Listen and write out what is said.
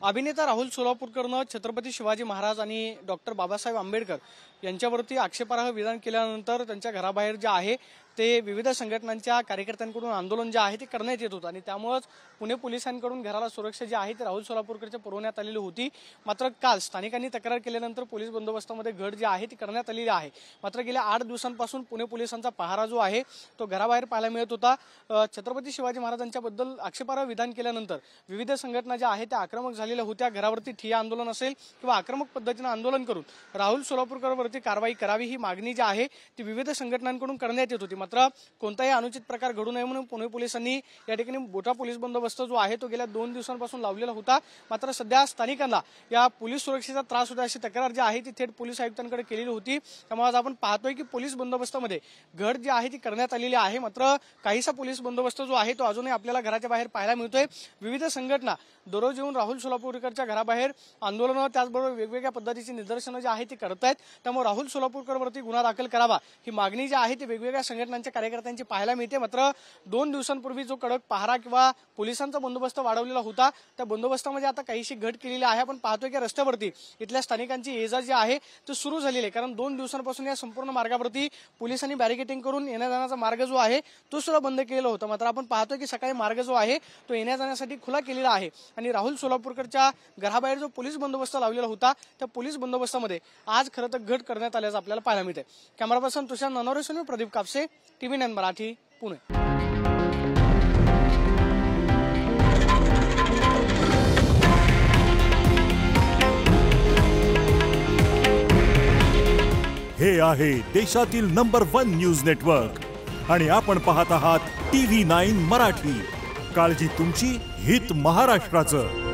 अभिनेता राहुल सोलापूरकरनं छत्रपती शिवाजी महाराज आणि डॉक्टर बाबासाहेब आंबेडकर यांच्यावरती आक्षेपार्ह विधान केल्यानंतर त्यांच्या घराबाहेर जे आहे ते विविध संघटनांच्या कार्यकर्त्यांकडून आंदोलन जे आहे ते करण्यात येत होतं आणि त्यामुळेच पुणे पोलिसांकडून घराला सुरक्षा जी आहे ती राहुल सोलापूरकरच्या पुरवण्यात आलेली होती। मात्र काल स्थानिकांनी तक्रार केल्यानंतर पोलीस बंदोबस्तामध्ये घट जी आहे ती करण्यात आलेली आहे। मात्र गेल्या 8 दिवसांपासून पुणे पोलिसांचा पहारा जो आहे तो घराबाहेर पाहायला मिळत होता। छत्रपती शिवाजी महाराजांच्या बद्दल आक्षेपार्ह विधान केल्यानंतर विविध संघटना ज्या आहेत त्या आक्रमक झालेल्या होत्या। घरावरती ठिय्या आंदोलन असेल किंवा आक्रमक पद्धतीने आंदोलन करून राहुल सोलापूरकरवरती कारवाई करावी ही मागणी जी आहे ती विविध संघटनांकडून करण्यात येत होती। मात्र कोणताही अनुचित प्रकार घडू नये म्हणून पुणे पोलिसांनी या ठिकाणी मोठा पोलीस बंदोबस्त जो आहे तो गेल्या 2 दिवसांपासून लावलेला होता। मात्र सध्या स्थानिकांना या पोलीस सुरक्षेचा त्रास होता अशी तक्रार जी आहे ती थेट पोलीस आयुक्तांकडे केलेली होती। त्यामुळे आज आपण पाहतोय की पोलीस बंदोबस्तामध्ये घट जी आहे ती करण्यात आलेली आहे। मात्र काहीसा पोलीस बंदोबस्त जो आहे तो अजूनही आपल्याला घराच्या बाहेर पाहायला मिळतोय। विविध संघटना दररोज येऊन राहुल सोलापूरकरच्या घराबाहेर आंदोलन त्याचबरोबर वेगवेगळ्या पद्धतीची निदर्शनं जी आहे ती करतायत। त्यामुळे राहुल सोलापूरकरवरती गुन्हा दाखल करावा ही मागणी जी आहे ती वेगवेगळ्या संघटनांच्या कार्यकर्त्यांची पाहायला मिळते। मात्र 2 दिवसांपूर्वी जो कडक पहारा किंवा पोलिसांचा बंदोबस्त वाढवलेला होता त्या बंदोबस्तामध्ये आता काहीशी घट केलेली आहे। आपण पाहतोय की रस्त्यावरती इथल्या स्थानिकांची ये-जा जी आहे ती सुरू झालेली आहे, कारण 2 दिवसांपासून या संपूर्ण मार्गावरती पोलिसांनी बॅरिकेडिंग करून येण्या जाण्याचा मार्ग जो आहे तो सुद्धा बंद केलेला होता। मात्र आपण पाहतोय की सकाळी मार्ग जो आहे तो येण्या जाण्यासाठी खुला केलेला आहे आणि राहुल सोलापूरकरच्या घराबाहेर जो पोलीस बंदोबस्त लावलेला होता त्या पोलीस बंदोबस्तामध्ये आज खरं तर घट करण्यात आल्याचं आपल्याला पाहायला मिळते। कॅमेरा पर्सन तुषार ननवरेसह प्रदीप कापसे, TV9 मराठी, पुणे। हे आहे देशातील नंबर 1 न्यूज नेटवर्क आणि आपण पाहत आहात TV9 मराठी। काळजी तुमची, हित महाराष्ट्राचं।